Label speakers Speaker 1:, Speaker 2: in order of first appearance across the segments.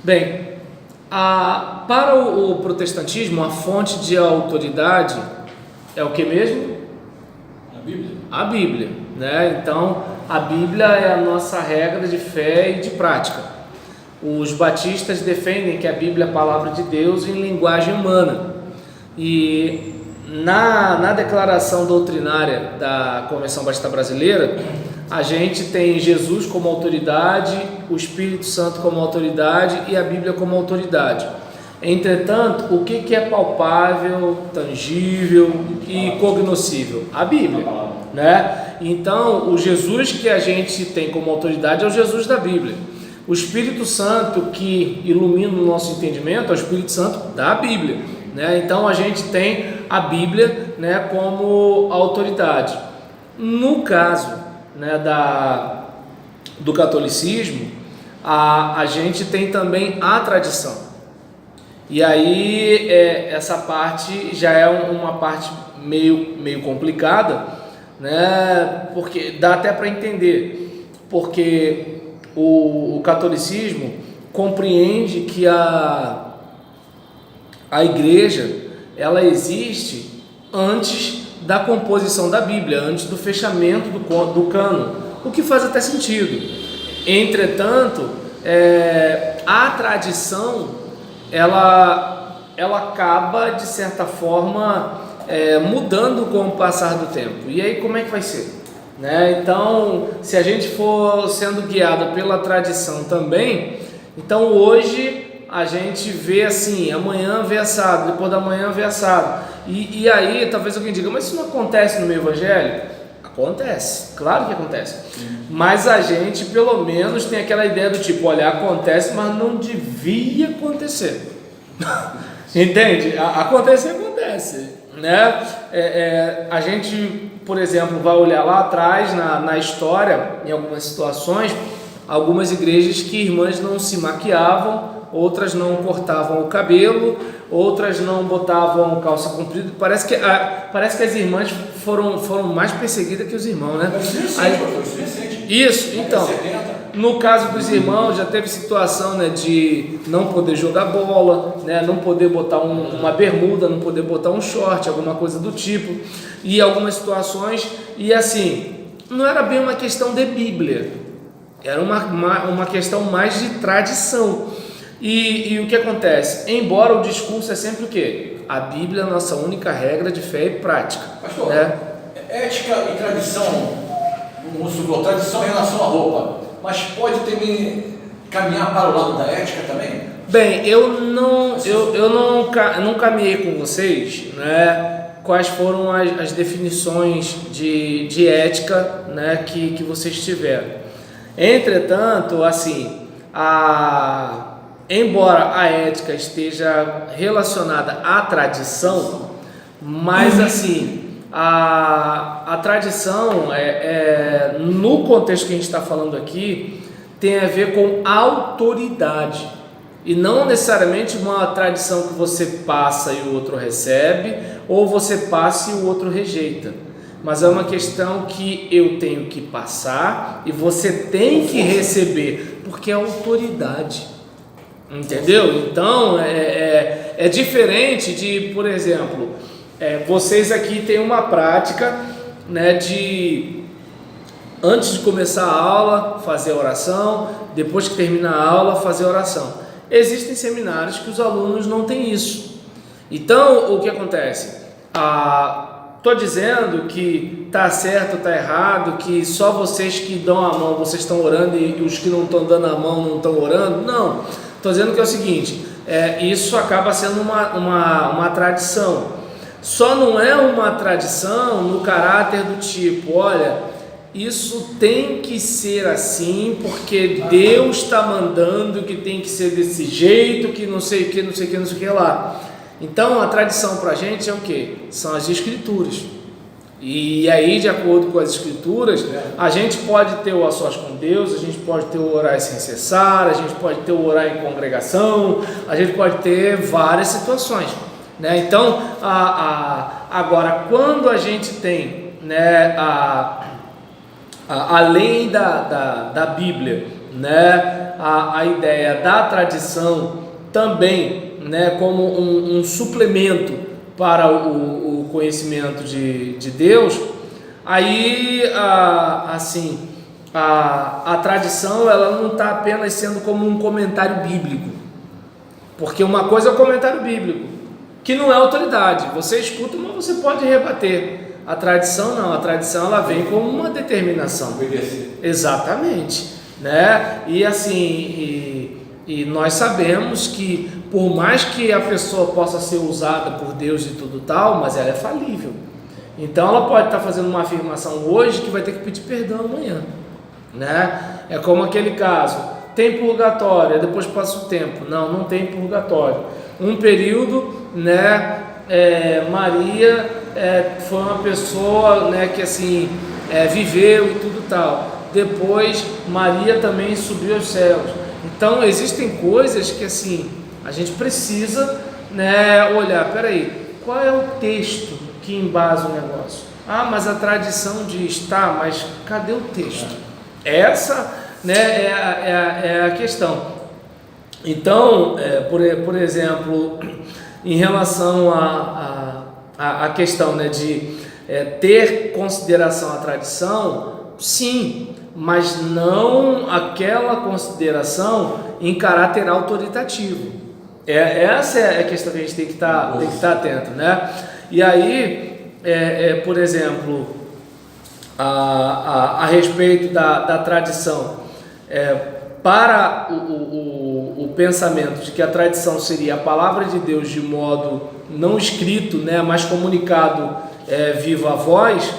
Speaker 1: Bem, para o protestantismo, a fonte de autoridade é o que mesmo?
Speaker 2: A Bíblia.
Speaker 1: A Bíblia, né? Então, a Bíblia é a nossa regra de fé e de prática. Os batistas defendem que a Bíblia é a palavra de Deus em linguagem humana. E na declaração doutrinária da Convenção Batista Brasileira, a gente tem Jesus como autoridade, o Espírito Santo como autoridade e a Bíblia como autoridade. Entretanto, o que é palpável, tangível e cognoscível? A Bíblia, né? Então, o Jesus que a gente tem como autoridade é o Jesus da Bíblia. O Espírito Santo que ilumina o nosso entendimento é o Espírito Santo da Bíblia, né? Então, a gente tem a Bíblia, né, como autoridade. No caso, né, do catolicismo, a gente tem também a tradição. E aí essa parte já é uma parte meio complicada, né? Porque dá até para entender, porque o catolicismo compreende que a igreja ela existe antes da composição da Bíblia, antes do fechamento do cânon, o que faz até sentido. Entretanto, a tradição ela acaba, de certa forma, mudando com o passar do tempo. E aí como é que vai ser? Né? Então, se a gente for sendo guiado pela tradição também, então hoje a gente vê assim, amanhã vê assado, depois da manhã vê assado. E aí talvez alguém diga, mas isso não acontece no meio evangélico? Acontece, claro que acontece. Mas a gente pelo menos tem aquela ideia do tipo, olha, acontece, mas não devia acontecer. Entende? Acontece, né? A gente, por exemplo, vai olhar lá atrás na história, em algumas situações, algumas igrejas que irmãs não se maquiavam, outras não cortavam o cabelo, outras não botavam calça comprida. Parece que as irmãs foram mais perseguidas que os irmãos, né? Isso, então, no caso dos irmãos já teve situação, né, de não poder jogar bola, né, não poder botar uma bermuda, não poder botar um short, alguma coisa do tipo, e algumas situações, e assim, não era bem uma questão de Bíblia, era uma questão mais de tradição. E o que acontece? Embora o discurso é sempre o quê? A Bíblia é a nossa única regra de fé e prática.
Speaker 2: Pastor,
Speaker 1: né?
Speaker 2: Ética e tradição, vamos supor, tradição em relação à roupa, mas pode também caminhar para o lado da ética também?
Speaker 1: Bem, eu não caminhei com vocês, né, quais foram as definições de ética, né, que vocês tiveram. Entretanto, assim, embora a ética esteja relacionada à tradição, mas assim, a tradição, no contexto que a gente está falando aqui, tem a ver com autoridade, e não necessariamente uma tradição que você passa e o outro recebe, ou você passa e o outro rejeita, mas é uma questão que eu tenho que passar e você tem que receber, porque é autoridade. Entendeu? Então é diferente de, por exemplo, vocês aqui têm uma prática, né, de antes de começar a aula fazer oração, depois que termina a aula fazer oração. Existem seminários que os alunos não têm isso. Então o que acontece? Estou dizendo que está certo, está errado, que só vocês que dão a mão vocês estão orando e os que não estão dando a mão não estão orando? Não. Estou dizendo que é o seguinte, isso acaba sendo uma tradição. Só não é uma tradição no caráter do tipo, olha, isso tem que ser assim, porque Deus está mandando que tem que ser desse jeito, que não sei o que, não sei o que, não sei o que lá. Então a tradição para a gente é o quê? São as escrituras. E aí, de acordo com as escrituras, a gente pode ter o a sós com Deus, a gente pode ter o orar sem cessar, a gente pode ter o orar em congregação, a gente pode ter várias situações, né? Então, agora, quando a gente tem, né, além da Bíblia, né, a ideia da tradição também, né, como um suplemento para o conhecimento de Deus, aí assim, a tradição ela não está apenas sendo como um comentário bíblico, porque uma coisa é o comentário bíblico, que não é autoridade, você escuta, mas você pode rebater. A tradição não, a tradição ela vem como uma determinação. Exatamente, né? E assim, e nós sabemos que por mais que a pessoa possa ser usada por Deus e tudo tal, mas ela é falível. Então ela pode estar fazendo uma afirmação hoje que vai ter que pedir perdão amanhã, né? É como aquele caso, tem purgatório, depois passa o tempo. Não tem purgatório. Um período, né? Maria foi uma pessoa, né, que assim viveu e tudo tal. Depois Maria também subiu aos céus. Então existem coisas que assim a gente precisa, né, olhar. Peraí, qual é o texto que embasa o negócio? Mas a tradição diz, tá, mas cadê o texto? Essa, né, é a questão. Então, por exemplo, em relação a questão, né, de ter consideração à tradição, sim, mas não aquela consideração em caráter autoritativo. Essa é a questão que a gente tem que estar atento, né? E aí, por exemplo, a respeito da tradição, para o pensamento de que a tradição seria a palavra de Deus de modo não escrito, né, mas comunicado viva voz,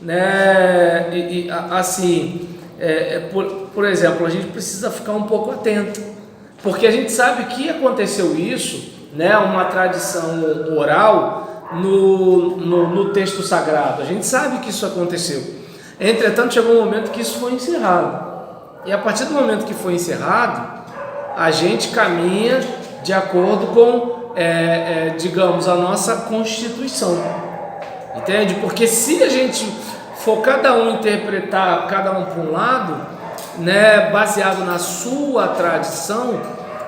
Speaker 1: né, assim, por exemplo, a gente precisa ficar um pouco atento, porque a gente sabe que aconteceu isso, né, uma tradição oral no texto sagrado, a gente sabe que isso aconteceu. Entretanto, chegou um momento que isso foi encerrado. E a partir do momento que foi encerrado, a gente caminha de acordo com, digamos, a nossa Constituição. Entende? Porque se a gente for cada um interpretar cada um para um lado, né, baseado na sua tradição,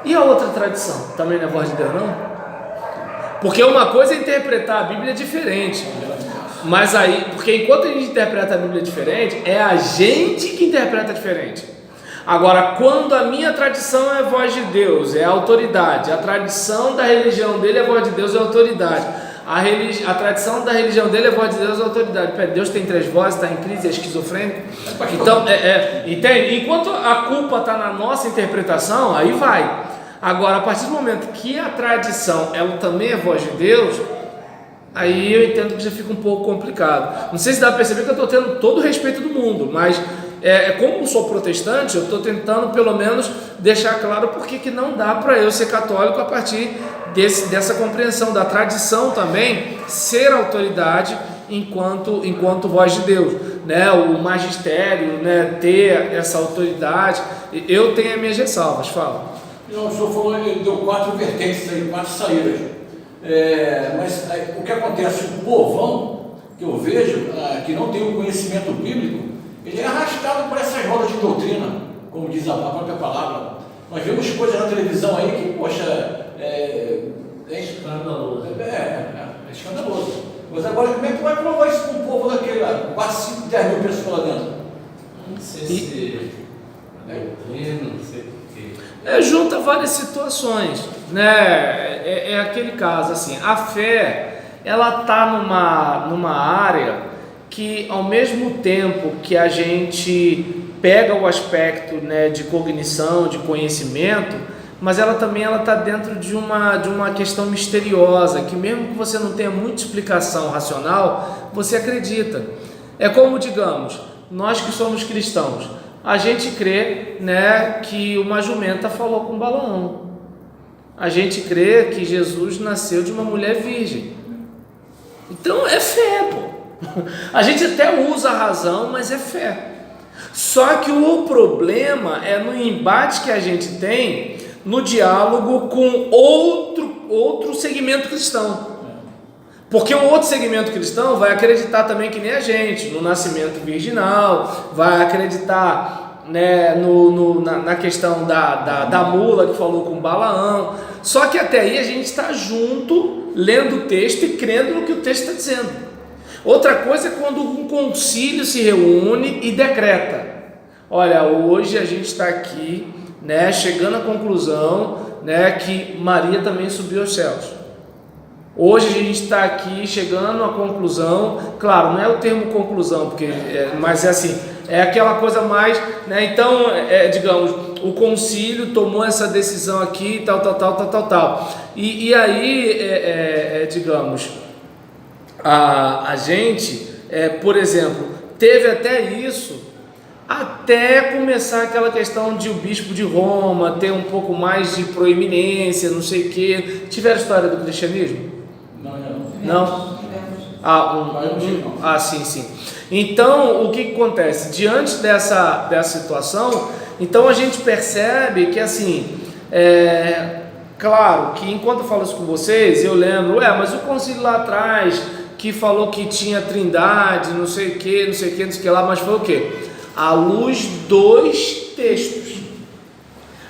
Speaker 1: e a outra tradição? Também não é voz de Deus, não? Porque uma coisa é interpretar a Bíblia diferente. Mas aí, porque enquanto a gente interpreta a Bíblia diferente, é a gente que interpreta diferente. Agora, quando a minha tradição é voz de Deus, é autoridade, a tradição da religião dele é voz de Deus, é autoridade, a tradição da religião dele é voz de Deus, é autoridade. Deus tem três vozes, está em crise, é esquizofrênico. Então, entende? Enquanto a culpa está na nossa interpretação, aí vai. Agora, a partir do momento que a tradição ela também é voz de Deus, aí eu entendo que já fica um pouco complicado. Não sei se dá para perceber que eu estou tendo todo o respeito do mundo, mas como eu sou protestante, eu estou tentando pelo menos deixar claro porque que não dá para eu ser católico a partir dessa compreensão da tradição também ser autoridade enquanto voz de Deus, né? O magistério, né, ter essa autoridade. Eu tenho as minhas ressalvas, fala.
Speaker 2: Não, o senhor falou, ele deu 4 vertentes aí, 4 saídas. Mas o que acontece, o povão que eu vejo, que não tem o conhecimento bíblico, ele é arrastado por essas rodas de doutrina, como diz a própria palavra. Nós vemos coisas na televisão aí que, poxa, é escandaloso. É escandaloso. Mas agora, como é que vai provar isso com o povo daquele lá? Quase 5, 10 mil pessoas lá dentro.
Speaker 3: Não sei se doutrina, não sei o quê.
Speaker 1: Junta várias situações, né? É aquele caso assim, a fé ela está numa área que ao mesmo tempo que a gente pega o aspecto, né, de cognição, de conhecimento, mas ela também está dentro de uma questão misteriosa, que mesmo que você não tenha muita explicação racional, você acredita. É como, digamos, nós que somos cristãos, a gente crê, né, que uma jumenta falou com Balaão. A gente crê que Jesus nasceu de uma mulher virgem. Então é fé, pô. A gente até usa a razão, mas é fé. Só que o problema é no embate que a gente tem no diálogo com outro segmento cristão. Porque o outro segmento cristão vai acreditar também que nem a gente, no nascimento virginal, vai acreditar né, na questão da mula que falou com Balaão. Só que até aí a gente está junto, lendo o texto e crendo no que o texto está dizendo. Outra coisa é quando um concílio se reúne e decreta: olha, hoje a gente está aqui, né, chegando à conclusão, né, que Maria também subiu aos céus. Hoje a gente está aqui chegando à conclusão, claro, não é o termo conclusão, porque mas é assim, é aquela coisa mais, né? Então, digamos, o concílio tomou essa decisão aqui, tal. E aí, digamos, a gente, por exemplo, teve até isso, até começar aquela questão de o bispo de Roma ter um pouco mais de proeminência, não sei o quê. Tiveram história do cristianismo? Não? Sim. Então, o que acontece? Diante dessa situação, então a gente percebe que, assim, claro que enquanto eu falo isso com vocês, eu lembro, mas o concílio lá atrás, que falou que tinha trindade, não sei o que lá, mas foi o quê? À luz dos textos.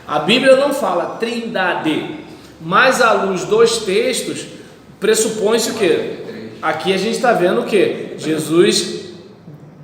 Speaker 1: A Bíblia não fala trindade, mas à luz dos textos, pressupõe-se o quê? Aqui a gente está vendo o quê? Jesus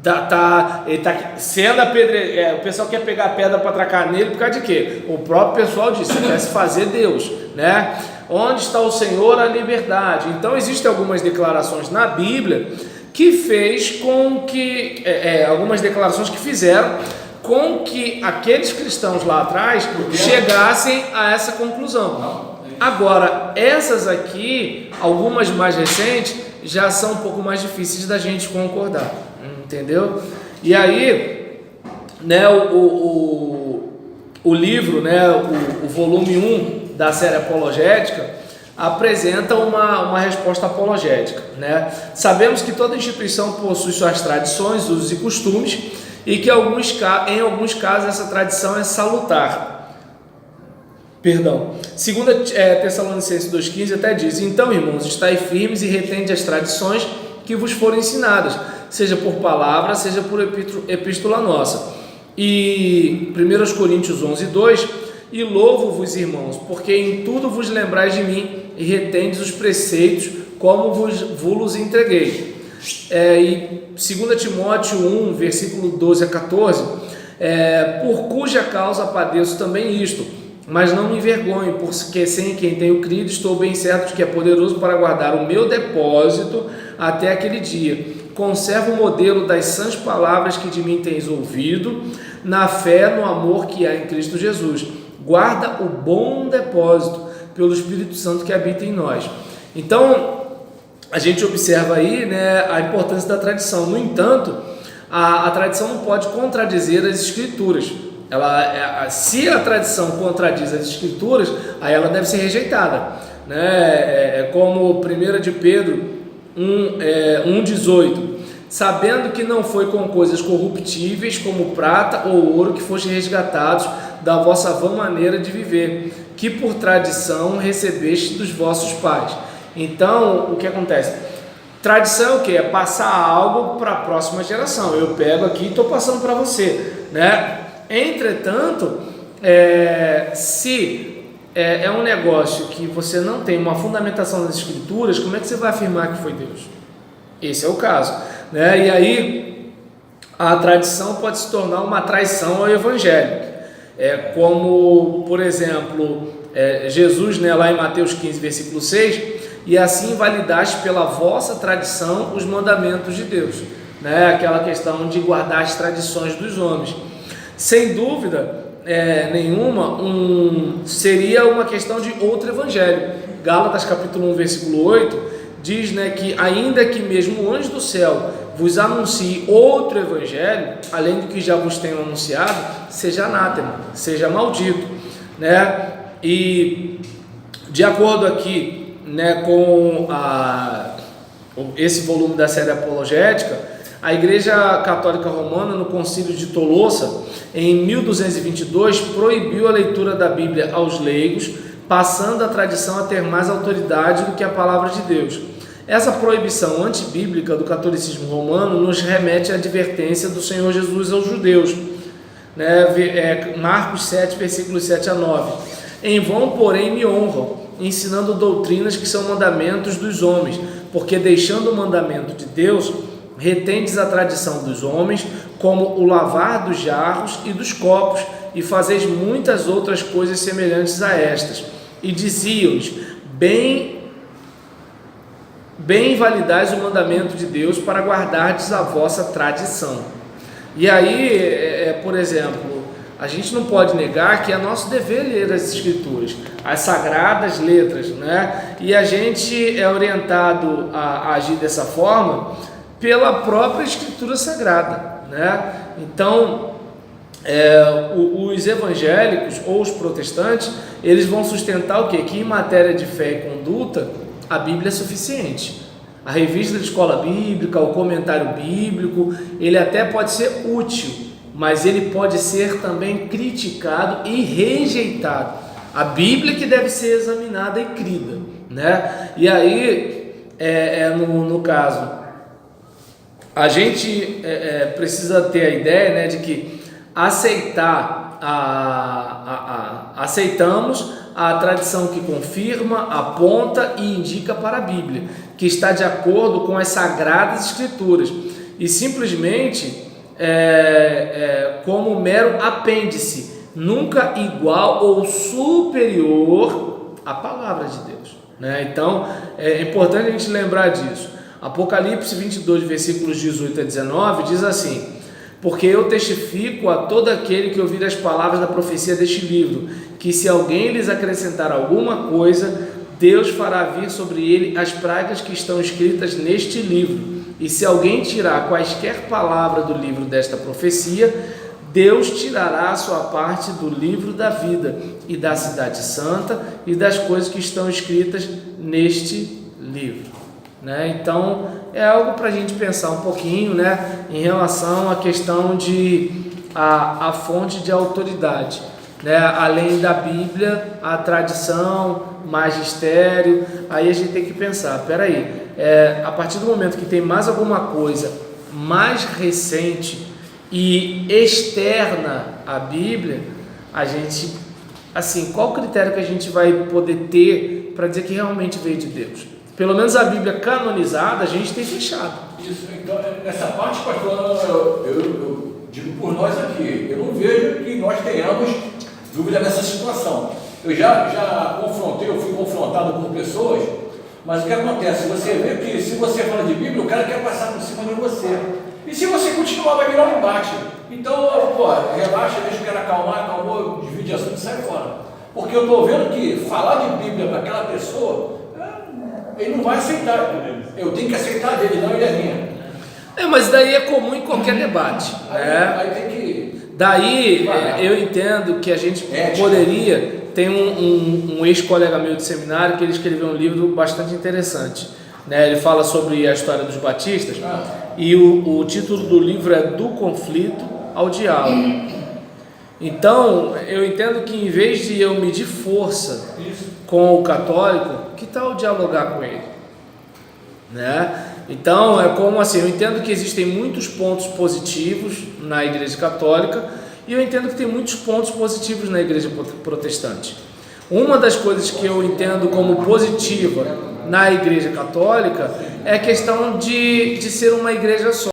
Speaker 1: ele tá sendo apedrejado. O pessoal quer pegar pedra para atracar nele por causa de quê? O próprio pessoal disse: quer se fazer Deus, né? Onde está o Senhor, a liberdade. Então existem algumas declarações na Bíblia que fez com que algumas declarações que fizeram com que aqueles cristãos lá atrás chegassem a essa conclusão. Agora, essas aqui, algumas mais recentes, já são um pouco mais difíceis da gente concordar, entendeu? E aí, né, o livro, né, o volume 1 da série apologética, apresenta uma resposta apologética, né? Sabemos que toda instituição possui suas tradições, usos e costumes, e que em alguns casos essa tradição é salutar. Segunda Tessalonicenses 2,15 até diz: então, irmãos, estai firmes e retende as tradições que vos foram ensinadas, seja por palavra, seja por epístola nossa. E 1 Coríntios 11:2: e louvo-vos, irmãos, porque em tudo vos lembrais de mim e retendes os preceitos como vos entreguei. E 2 Timóteo 1, versículo 12 a 14: por cuja causa padeço também isto, mas não me envergonho, porque sem quem tenho crido, estou bem certo de que é poderoso para guardar o meu depósito até aquele dia. Conserva o modelo das sãs palavras que de mim tens ouvido, na fé, no amor que há em Cristo Jesus. Guarda o bom depósito pelo Espírito Santo que habita em nós. Então, a gente observa aí, né, a importância da tradição. No entanto, a tradição não pode contradizer as Escrituras. Se a tradição contradiz as Escrituras, aí ela deve ser rejeitada, né? Como 1 de Pedro 1,18: sabendo que não foi com coisas corruptíveis como prata ou ouro que foste resgatados da vossa vã maneira de viver, que por tradição recebeste dos vossos pais. Então, o que acontece? Tradição é o que? É passar algo para a próxima geração. Eu pego aqui e estou passando para você, né? Entretanto, se é um negócio que você não tem uma fundamentação nas Escrituras, como é que você vai afirmar que foi Deus? Esse é o caso, né? E aí a tradição pode se tornar uma traição ao Evangelho. Como, por exemplo, Jesus, né, lá em Mateus 15, versículo 6: e assim invalidaste pela vossa tradição os mandamentos de Deus, né? Aquela questão de guardar as tradições dos homens. Sem dúvida nenhuma, seria uma questão de outro evangelho. Gálatas capítulo 1, versículo 8 diz, né, que ainda que mesmo o anjo do céu vos anuncie outro evangelho, além do que já vos tenho anunciado, seja anátema, seja maldito, né? E de acordo aqui, né, com esse volume da série apologética, a Igreja Católica Romana, no Concílio de Tolosa, em 1222, proibiu a leitura da Bíblia aos leigos, passando a tradição a ter mais autoridade do que a palavra de Deus. Essa proibição antibíblica do catolicismo romano nos remete à advertência do Senhor Jesus aos judeus, né? Marcos 7, versículos 7 a 9. Em vão, porém, me honram, ensinando doutrinas que são mandamentos dos homens, porque deixando o mandamento de Deus, retendes a tradição dos homens, como o lavar dos jarros e dos copos, e fazeis muitas outras coisas semelhantes a estas. E diziam-lhes, bem invalidais o mandamento de Deus para guardardes a vossa tradição. E aí, por exemplo, a gente não pode negar que é nosso dever ler as Escrituras, as sagradas letras, né? E a gente é orientado a agir dessa forma pela própria Escritura Sagrada, né? Então, os evangélicos ou os protestantes, eles vão sustentar o quê? Que em matéria de fé e conduta, a Bíblia é suficiente. A revista de escola bíblica, o comentário bíblico, ele até pode ser útil, mas ele pode ser também criticado e rejeitado. A Bíblia que deve ser examinada e crida, né? E aí, no caso, a gente precisa ter a ideia, né, de que aceitamos a tradição que confirma, aponta e indica para a Bíblia, que está de acordo com as Sagradas Escrituras, e simplesmente como mero apêndice, nunca igual ou superior à palavra de Deus, né? Então é importante a gente lembrar disso. Apocalipse 22, versículos 18 a 19 diz assim: porque eu testifico a todo aquele que ouvir as palavras da profecia deste livro, que se alguém lhes acrescentar alguma coisa, Deus fará vir sobre ele as pragas que estão escritas neste livro. E se alguém tirar quaisquer palavras do livro desta profecia, Deus tirará a sua parte do livro da vida e da cidade santa e das coisas que estão escritas neste livro, né? Então é algo para a gente pensar um pouquinho, né, em relação à questão de a fonte de autoridade, né? Além da Bíblia, a tradição, magistério. Aí a gente tem que pensar, peraí, a partir do momento que tem mais alguma coisa mais recente e externa à Bíblia, a gente, assim, qual o critério que a gente vai poder ter para dizer que realmente veio de Deus? Pelo menos a Bíblia canonizada a gente tem fechado.
Speaker 2: Isso, então, nessa parte, pastor, eu digo por nós aqui, eu não vejo que nós tenhamos dúvida nessa situação. Eu já confrontei, eu fui confrontado com pessoas, mas o que acontece? Você vê que se você fala de Bíblia, o cara quer passar por cima de você. E se você continuar, vai virar um embate. Então, relaxa, deixa o cara acalmar, acalmou, divide assunto e sai fora. Porque eu estou vendo que falar de Bíblia para aquela pessoa, ele não vai aceitar. Eu tenho que aceitar dele, não ele é minha.
Speaker 1: Mas daí é comum em qualquer debate.
Speaker 2: Aí tem que...
Speaker 1: Daí eu entendo que a gente poderia... Tem um ex-colega meu de seminário que ele escreveu um livro bastante interessante, né? Ele fala sobre a história dos batistas e o título do livro é Do Conflito ao Diálogo. Então eu entendo que em vez de eu medir força com o católico, que tal dialogar com ele, né? Então é como assim, eu entendo que existem muitos pontos positivos na Igreja Católica e eu entendo que tem muitos pontos positivos na Igreja Protestante. Uma das coisas que eu entendo como positiva na Igreja Católica é a questão de ser uma igreja só.